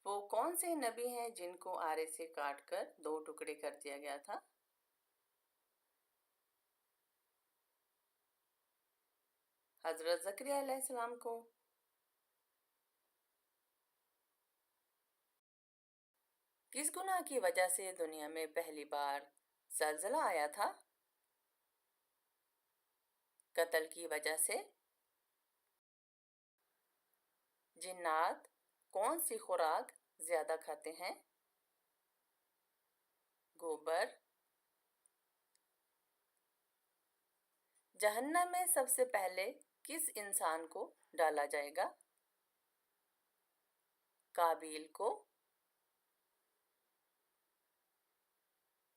وہ کون سے نبی ہیں جن کو آرے سے کاٹ کر 2 ٹکڑے کر دیا گیا تھا؟ حضرت زکریا علیہ السلام کو۔ کس گناہ کی وجہ سے دنیا میں پہلی بار زلزلہ آیا تھا؟ قتل کی وجہ سے۔ جنات کون سی خوراک زیادہ کھاتے ہیں؟ گوبر۔ جہنم میں سب سے پہلے کس انسان کو ڈالا جائے گا؟ قابیل کو۔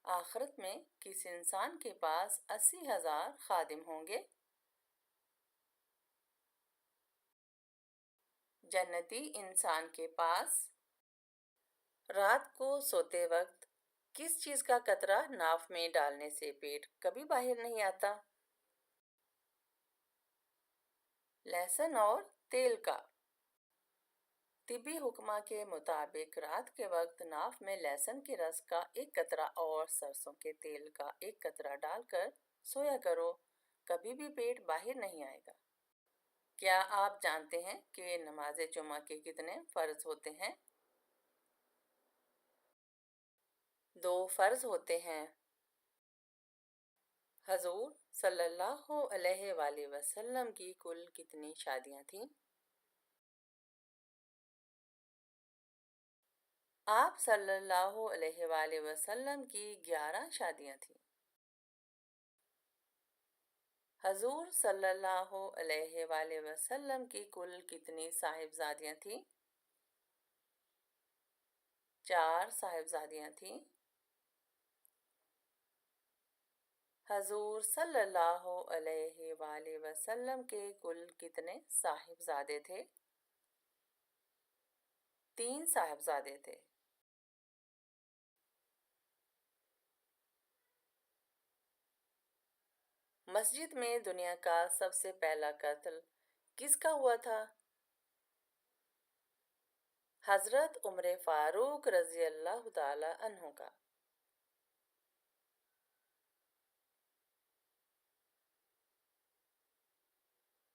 آخرت میں کس انسان کے پاس 80,000 خادم ہوں گے؟ جنتی انسان کے پاس رات کو سوتے وقت کس چیز کا قطرہ ناف میں ڈالنے سے پیٹ کبھی باہر نہیں آتا؟ لہسن اور تیل کا۔ طبی حکمہ کے مطابق رات کے وقت ناف میں لہسن کے رس کا 1 قطرہ اور سرسوں کے تیل کا 1 قطرہ ڈال کر سویا کرو، کبھی بھی پیٹ باہر نہیں آئے گا۔ کیا آپ جانتے ہیں کہ نماز جمعہ کے کتنے فرض ہوتے ہیں؟ 2 فرض ہوتے ہیں۔ حضور صلی اللہ علیہ وآلہ وسلم کی کل کتنی شادیاں تھیں؟ آپ صلی اللہ علیہ وآلہ وسلم کی 11 شادیاں تھیں۔ حضور صلی اللہ علیہ وآلہ وسلم کی کل کتنی صاحبزادیاں تھیں؟ 4 صاحبزادیاں تھیں۔ حضور صلی اللہ علیہ وآلہ وسلم کے کل کتنے صاحبزادے تھے؟ 3 صاحبزادے تھے۔ مسجد میں دنیا کا سب سے پہلا قتل کس کا ہوا تھا؟ حضرت عمر فاروق رضی اللہ تعالی عنہ کا۔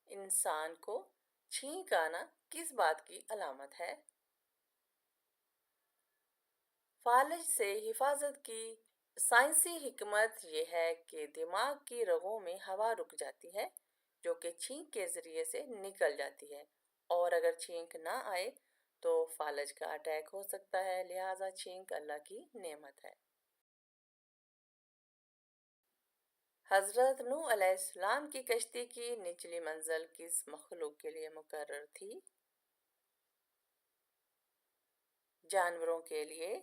انسان کو چھینک آنا کس بات کی علامت ہے؟ فالج سے حفاظت کی سائنسی حکمت یہ ہے کہ دماغ کی رگوں میں ہوا رک جاتی ہے جو کہ چھینک کے ذریعے سے نکل جاتی ہے، اور اگر چھینک نہ آئے تو فالج کا اٹیک ہو سکتا ہے، لہٰذا چھینک اللہ کی نعمت ہے۔ حضرت نوح علیہ السلام کی کشتی کی نچلی منزل کس مخلوق کے لیے مقرر تھی؟ جانوروں کے لیے۔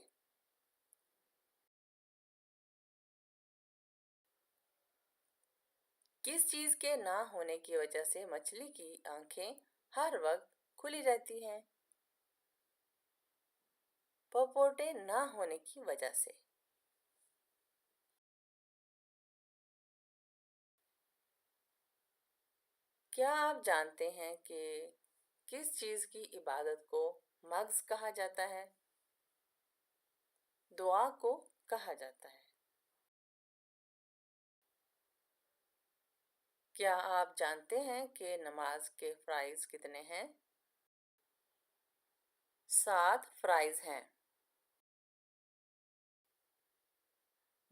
کس چیز کے نہ ہونے کی وجہ سے مچھلی کی آنکھیں ہر وقت کھلی رہتی ہیں؟ پپوٹے نہ ہونے کی وجہ سے۔ کیا آپ جانتے ہیں کہ کس چیز کی عبادت کو مغز کہا جاتا ہے؟ دعا کو کہا جاتا ہے۔ کیا آپ جانتے ہیں کہ نماز کے فرائض کتنے ہیں؟ 7 فرائض ہیں۔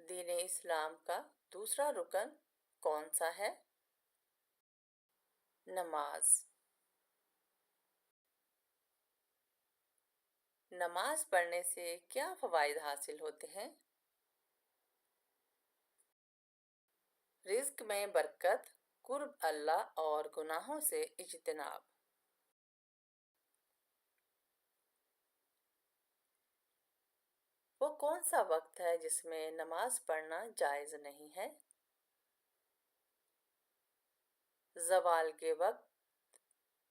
دین اسلام کا دوسرا رکن کون سا ہے؟ نماز۔ نماز پڑھنے سے کیا فوائد حاصل ہوتے ہیں؟ رزق میں برکت، قرب اللہ اور گناہوں سے اجتناب۔ وہ کون سا وقت ہے جس میں نماز پڑھنا جائز نہیں ہے؟ زوال کے وقت،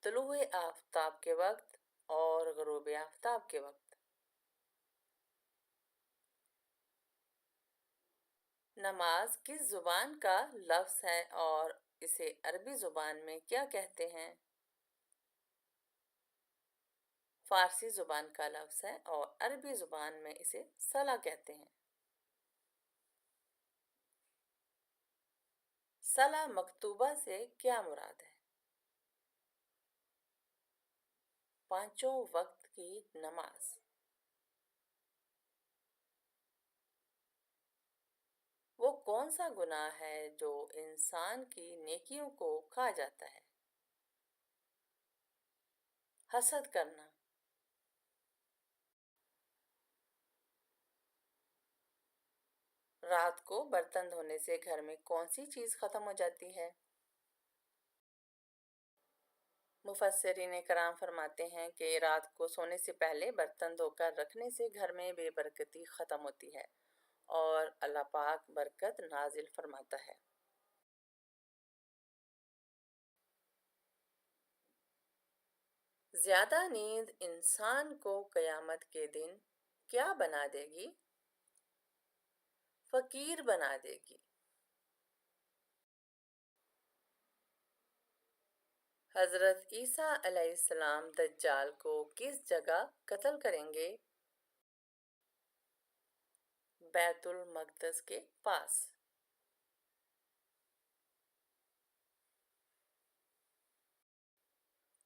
طلوع آفتاب کے وقت اور غروب آفتاب کے وقت۔ نماز کس زبان کا لفظ ہے اور اسے عربی زبان میں کیا کہتے ہیں؟ فارسی زبان کا لفظ ہے اور عربی زبان میں اسے صلاح کہتے ہیں۔ صلاح مکتوبہ سے کیا مراد ہے؟ پانچوں وقت کی نماز۔ وہ کون سا گناہ ہے جو انسان کی نیکیوں کو کھا جاتا ہے؟ حسد کرنا۔ رات کو برتن دھونے سے گھر میں کون سی چیز ختم ہو جاتی ہے؟ مفسرین کرام فرماتے ہیں کہ رات کو سونے سے پہلے برتن دھو کر رکھنے سے گھر میں بے برکتی ختم ہوتی ہے اور اللہ پاک برکت نازل فرماتا ہے۔ زیادہ نیند انسان کو قیامت کے دن کیا بنا دے گی؟ فقیر بنا دے گی۔ حضرت عیسیٰ علیہ السلام دجال کو کس جگہ قتل کریں گے؟ بیت المقدس کے پاس۔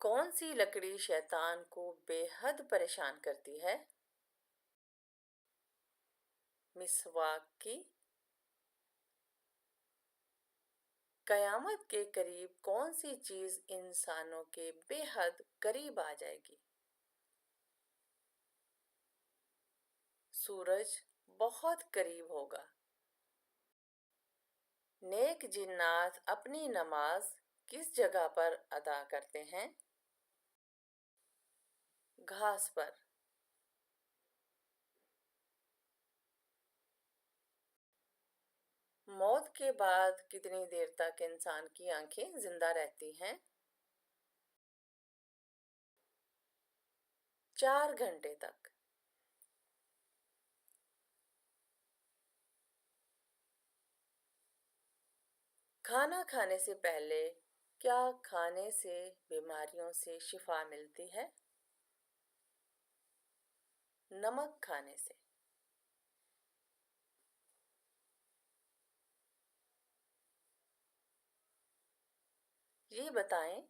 کون سی لکڑی شیطان کو بے حد پریشان کرتی ہے؟ مسواک کی۔ قیامت کے قریب کون سی چیز انسانوں کے بے حد قریب آ جائے گی؟ سورج بہت قریب ہوگا۔ نیک جنات اپنی نماز کس جگہ پر ادا کرتے ہیں؟ گھاس پر۔ موت کے بعد کتنی دیر تک انسان کی آنکھیں زندہ رہتی ہیں؟ 4 گھنٹے تک۔ کھانا کھانے سے پہلے کیا کھانے سے بیماریوں سے شفا ملتی ہے؟ نمک کھانے سے۔ یہ بتائیں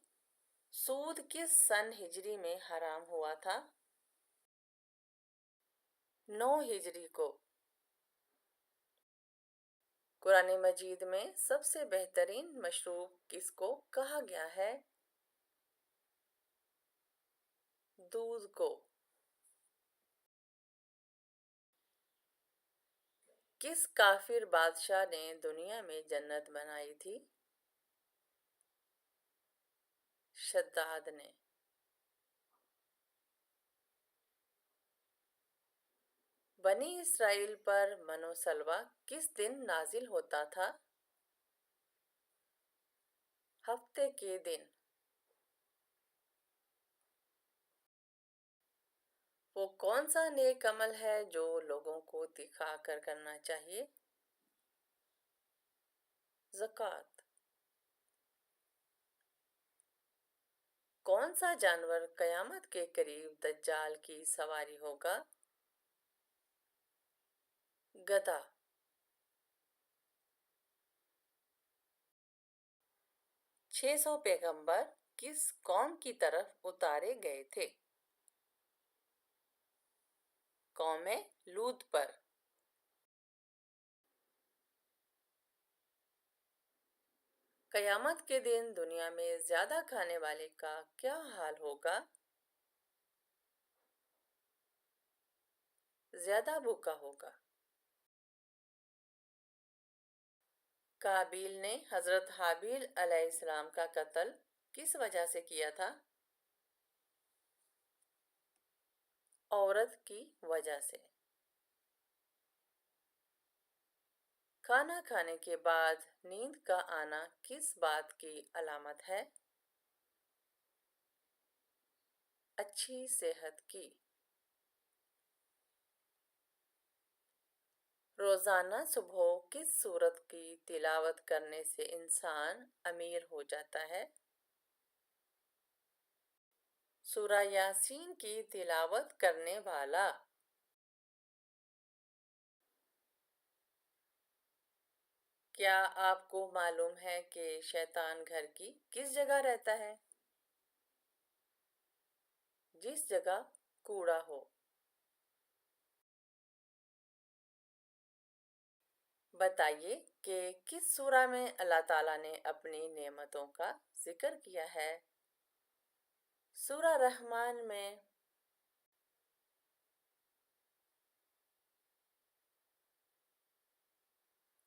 سود کس سن ہجری میں حرام ہوا تھا؟ 9 ہجری کو۔ قرآن مجید میں سب سے بہترین مشروب کس کو کہا گیا ہے؟ دودھ کو۔ کس کافر بادشاہ نے دنیا میں جنت بنائی تھی؟ شداد نے۔ بنی اسرائیل پر من و سلویٰ کس دن نازل ہوتا تھا؟ ہفتے کے دن۔ وہ کون سا نیک عمل ہے جو لوگوں کو دکھا کر کرنا چاہیے؟ زکوٰۃ۔ کون سا جانور قیامت کے قریب دجال کی سواری ہوگا؟ گدھا۔ 600 پیغمبر کس قوم کی طرف اتارے گئے تھے؟ قوم لوط پر۔ قیامت کے دن دنیا میں زیادہ کھانے والے کا کیا حال ہوگا؟ زیادہ بھوکا ہوگا۔ قابیل نے حضرت حابیل علیہ السلام کا قتل کس وجہ سے کیا تھا؟ عورت کی وجہ سے۔ کھانا کھانے کے بعد نیند کا آنا کس بات کی علامت ہے؟ اچھی صحت کی۔ روزانہ صبح کس سورت کی تلاوت کرنے سے انسان امیر ہو جاتا ہے؟ سورہ یاسین کی تلاوت کرنے والا۔ کیا آپ کو معلوم ہے کہ شیطان گھر کی کس جگہ رہتا ہے؟ جس جگہ کوڑا ہو۔ بتائیے کہ کس سورہ میں اللہ تعالیٰ نے اپنی نعمتوں کا ذکر کیا ہے؟ سورہ رحمان میں۔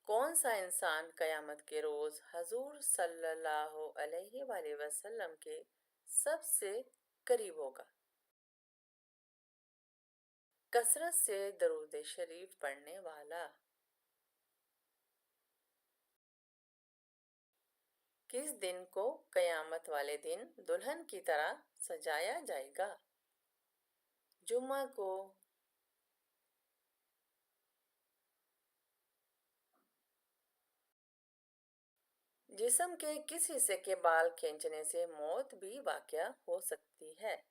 کون سا انسان قیامت کے روز حضور صلی اللہ علیہ وآلہ وسلم کے سب سے قریب ہوگا؟ کثرت سے درود شریف پڑھنے والا۔ کس دن کو قیامت والے دن دلہن کی طرح سجایا جائے گا؟ جمعہ کو۔ جسم کے کس حصے کے بال کھینچنے سے موت بھی واقع ہو سکتی ہے؟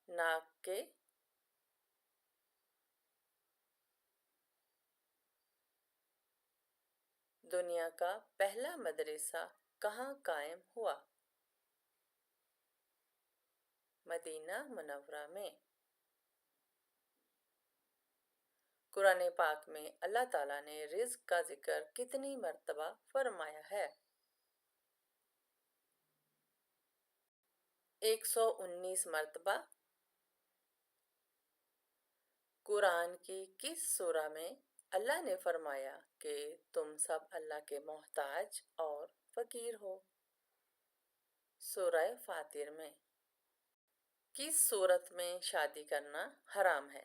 ناک کے۔ دنیا کا پہلا مدرسہ کہاں قائم ہوا؟ مدینہ منورہ میں۔ قرآن پاک میں اللہ تعالیٰ نے رزق کا ذکر کتنی مرتبہ فرمایا ہے؟ 119 مرتبہ۔ قرآن کی کس سورہ میں اللہ نے فرمایا کہ تم سب اللہ کے محتاج اور فقیر ہو؟ سورہ فاطر میں۔ کس صورت میں شادی کرنا حرام ہے؟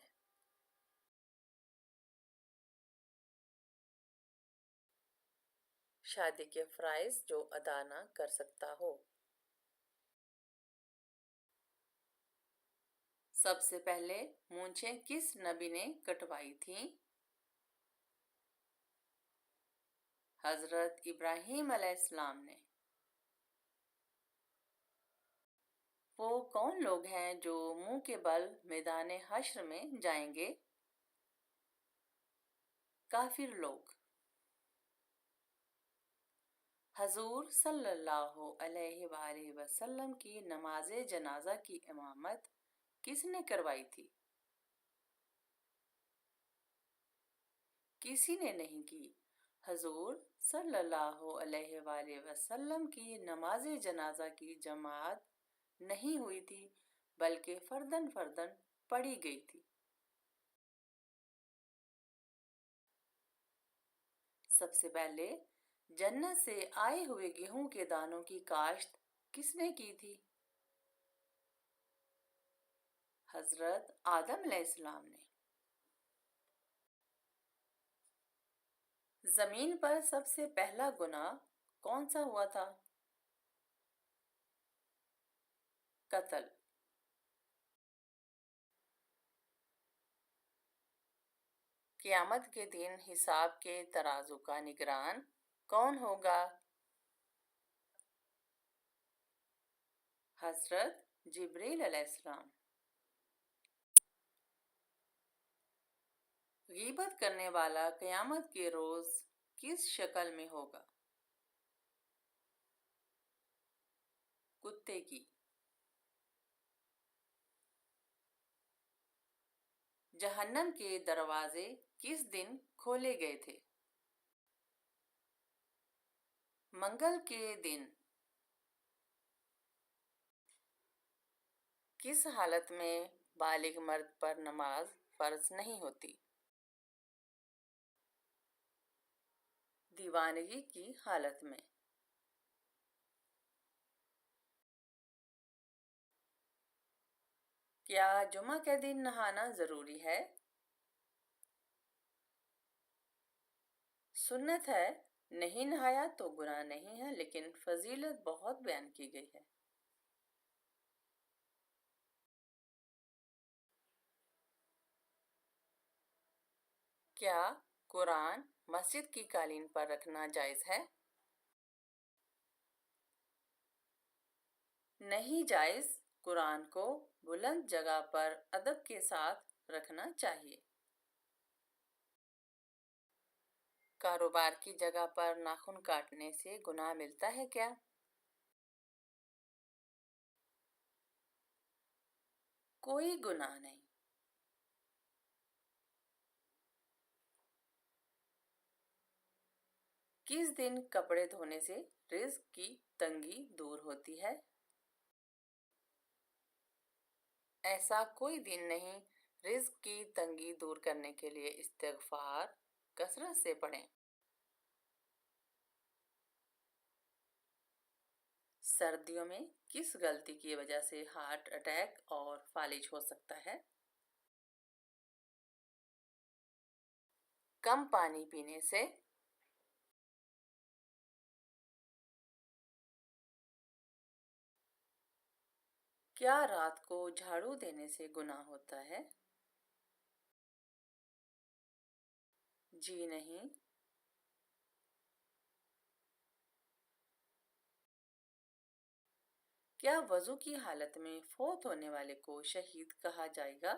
شادی کے فرائض جو ادا نہ کر سکتا ہو۔ سب سے پہلے مونچھیں کس نبی نے کٹوائی تھیں؟ حضرت ابراہیم علیہ السلام نے۔ وہ کون لوگ ہیں جو منہ کے بل میدان حشر میں جائیں گے؟ کافر لوگ۔ حضور صلی اللہ علیہ وآلہ وسلم کی نماز جنازہ کی امامت کس نے کروائی تھی؟ کسی نے نہیں کی۔ حضور صلی اللہ علیہ وآلہ وسلم کی نماز جنازہ کی جماعت نہیں ہوئی تھی بلکہ فرداً فرداً پڑھی گئی تھی۔ سب سے پہلے جنت سے آئے ہوئے گیہوں کے دانوں کی کاشت کس نے کی تھی؟ حضرت آدم علیہ السلام نے۔ زمین پر سب سے پہلا گناہ کون سا ہوا تھا؟ قتل۔ قیامت کے دن حساب کے ترازو کا نگران کون ہوگا؟ حضرت جبریل علیہ السلام۔ غیبت کرنے والا قیامت کے روز کس شکل میں ہوگا؟ کتے کی۔ جہنم کے دروازے کس دن کھولے گئے تھے؟ منگل کے دن۔ کس حالت میں بالغ مرد پر نماز فرض نہیں ہوتی؟ دیوانگی کی حالت میں۔ کیا جمعہ کے دن نہانا ضروری ہے؟ سنت ہے۔ نہیں نہایا تو گناہ نہیں ہے لیکن فضیلت بہت بیان کی گئی ہے۔ کیا قرآن مسجد کی قالین پر رکھنا جائز ہے؟ نہیں جائز قرآن کو بلند جگہ پر ادب کے ساتھ رکھنا چاہیے۔ کاروبار کی جگہ پر ناخن کاٹنے سے گناہ ملتا ہے کیا؟ کوئی گناہ نہیں۔ کس دن کپڑے دھونے سے رزق کی تنگی دور ہوتی ہے؟ ایسا کوئی دن نہیں۔ رزق کی تنگی دور کرنے کے لیے استغفار کثرت سے پڑھیں۔ سردیوں میں کس غلطی کی وجہ سے ہارٹ اٹیک اور فالج ہو سکتا ہے؟ کم پانی پینے سے۔ کیا رات کو جھاڑو دینے سے گناہ ہوتا ہے؟ جی نہیں۔ کیا وضو کی حالت میں فوت ہونے والے کو شہید کہا جائے گا؟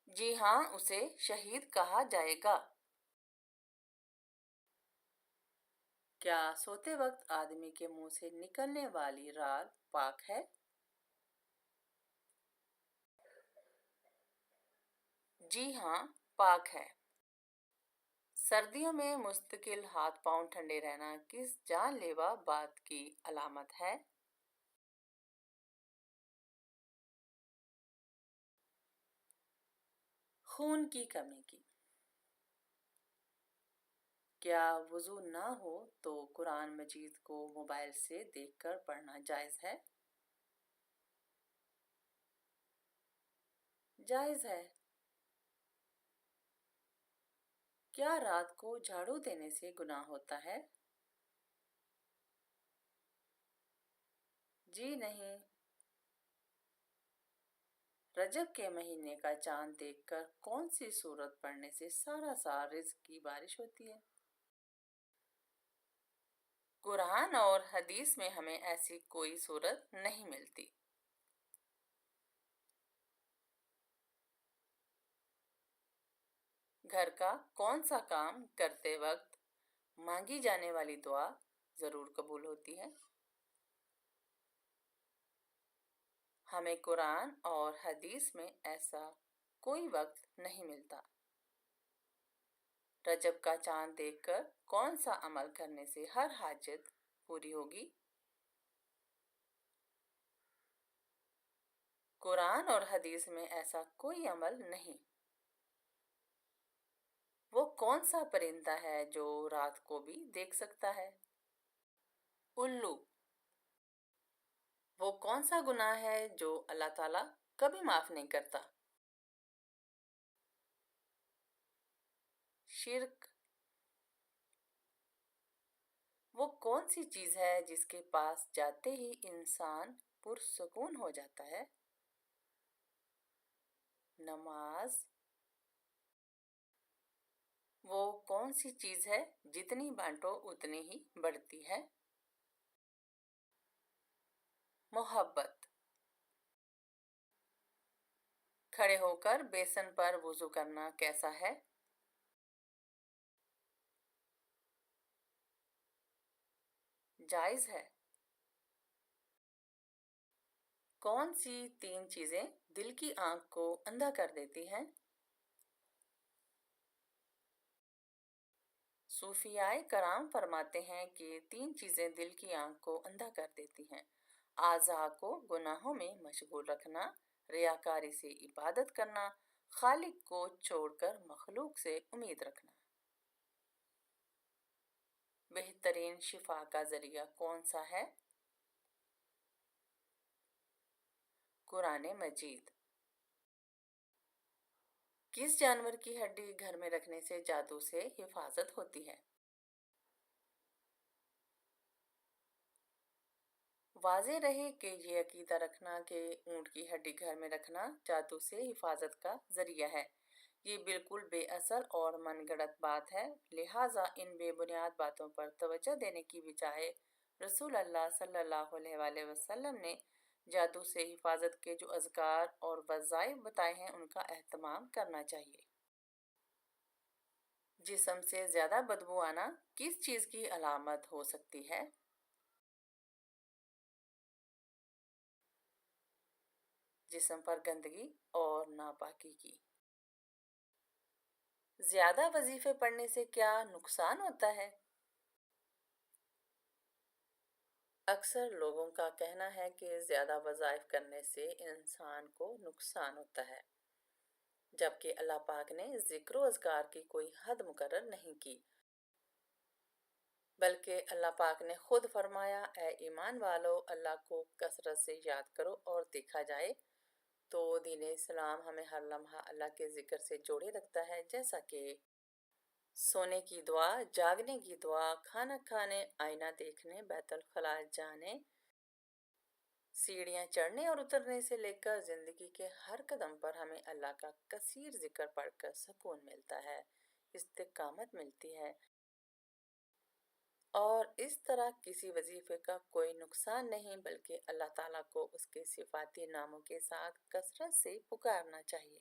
جی ہاں، اسے شہید کہا جائے گا۔ کیا سوتے وقت آدمی کے منہ سے نکلنے والی رال پاک ہے؟ جی ہاں، پاک ہے۔ سردیوں میں مستقل ہاتھ پاؤں ٹھنڈے رہنا کس جان لیوا بات کی علامت ہے؟ خون کی کمی کی۔ کیا وضو نہ ہو تو قرآن مجید کو موبائل سے دیکھ کر پڑھنا جائز ہے؟ جائز ہے۔ کیا رات کو جھاڑو دینے سے گناہ ہوتا ہے؟ جی نہیں۔ رجب کے مہینے کا چاند دیکھ کر کون سی سورت پڑھنے سے سارا سال رزق کی بارش ہوتی ہے؟ قرآن اور حدیث میں ہمیں ایسی کوئی سورت نہیں ملتی۔ گھر کا کون سا کام کرتے وقت مانگی جانے والی دعا ضرور قبول ہوتی ہے؟ ہمیں قرآن اور حدیث میں ایسا کوئی وقت نہیں ملتا۔ رجب کا چاند دیکھ کر کون سا عمل کرنے سے ہر حاجت پوری ہوگی؟ قرآن اور حدیث میں ایسا کوئی عمل نہیں۔ وہ کون سا پرندہ ہے جو رات کو بھی دیکھ سکتا ہے؟ الو۔ وہ کون سا گناہ ہے جو اللہ تعالیٰ کبھی معاف نہیں کرتا؟ شرک۔ وہ کون سی چیز ہے جس کے پاس جاتے ہی انسان پرسکون ہو جاتا ہے؟ نماز۔ وہ کون سی چیز ہے جتنی بانٹو اتنی ہی بڑھتی ہے؟ محبت۔ کھڑے ہو کر بیسن پر وضو کرنا کیسا ہے؟ جائز ہے۔ کون سی 3 چیزیں دل کی آنکھ کو اندھا کر دیتی ہیں؟ صوفیاء کرام فرماتے ہیں کہ 3 چیزیں دل کی آنکھ کو اندھا کر دیتی ہیں: اعضاء کو گناہوں میں مشغول رکھنا، ریاکاری سے عبادت کرنا، خالق کو چھوڑ کر مخلوق سے امید رکھنا۔ بہترین شفا کا ذریعہ کون سا ہے؟ قرآن مجید۔ کس جانور کی ہڈی گھر میں رکھنے سے جادو سے حفاظت ہوتی ہے؟ واضح رہے کہ یہ عقیدہ رکھنا کہ اونٹ کی ہڈی گھر میں رکھنا جادو سے حفاظت کا ذریعہ ہے، یہ بالکل بے اصل اور من گھڑت بات ہے، لہٰذا ان بے بنیاد باتوں پر توجہ دینے کی بجائے رسول اللہ صلی اللہ علیہ وآلہ وسلم نے جادو سے حفاظت کے جو اذکار اور وظائف بتائے ہیں ان کا اہتمام کرنا چاہیے۔ جسم سے زیادہ بدبو آنا کس چیز کی علامت ہو سکتی ہے؟ جسم پر گندگی اور ناپاکی کی۔ زیادہ وظیفے پڑھنے سے کیا نقصان ہوتا ہے؟ اکثر لوگوں کا کہنا ہے کہ زیادہ وظائف کرنے سے انسان کو نقصان ہوتا ہے، جبکہ اللہ پاک نے ذکر و اذکار کی کوئی حد مقرر نہیں کی، بلکہ اللہ پاک نے خود فرمایا، اے ایمان والو، اللہ کو کثرت سے یاد کرو اور دیکھا جائے تو دین اسلام ہمیں ہر لمحہ اللہ کے ذکر سے جوڑے رکھتا ہے، جیسا کہ سونے کی دعا، جاگنے کی دعا، کھانا کھانے، آئینہ دیکھنے، بیت الخلاء جانے، سیڑھیاں چڑھنے اور اترنے سے لے کر زندگی کے ہر قدم پر ہمیں اللہ کا کثیر ذکر پڑھ کر سکون ملتا ہے، استقامت ملتی ہے، اور اس طرح کسی وظیفے کا کوئی نقصان نہیں، بلکہ اللہ تعالیٰ کو اس کے صفاتی ناموں کے ساتھ کثرت سے پکارنا چاہیے۔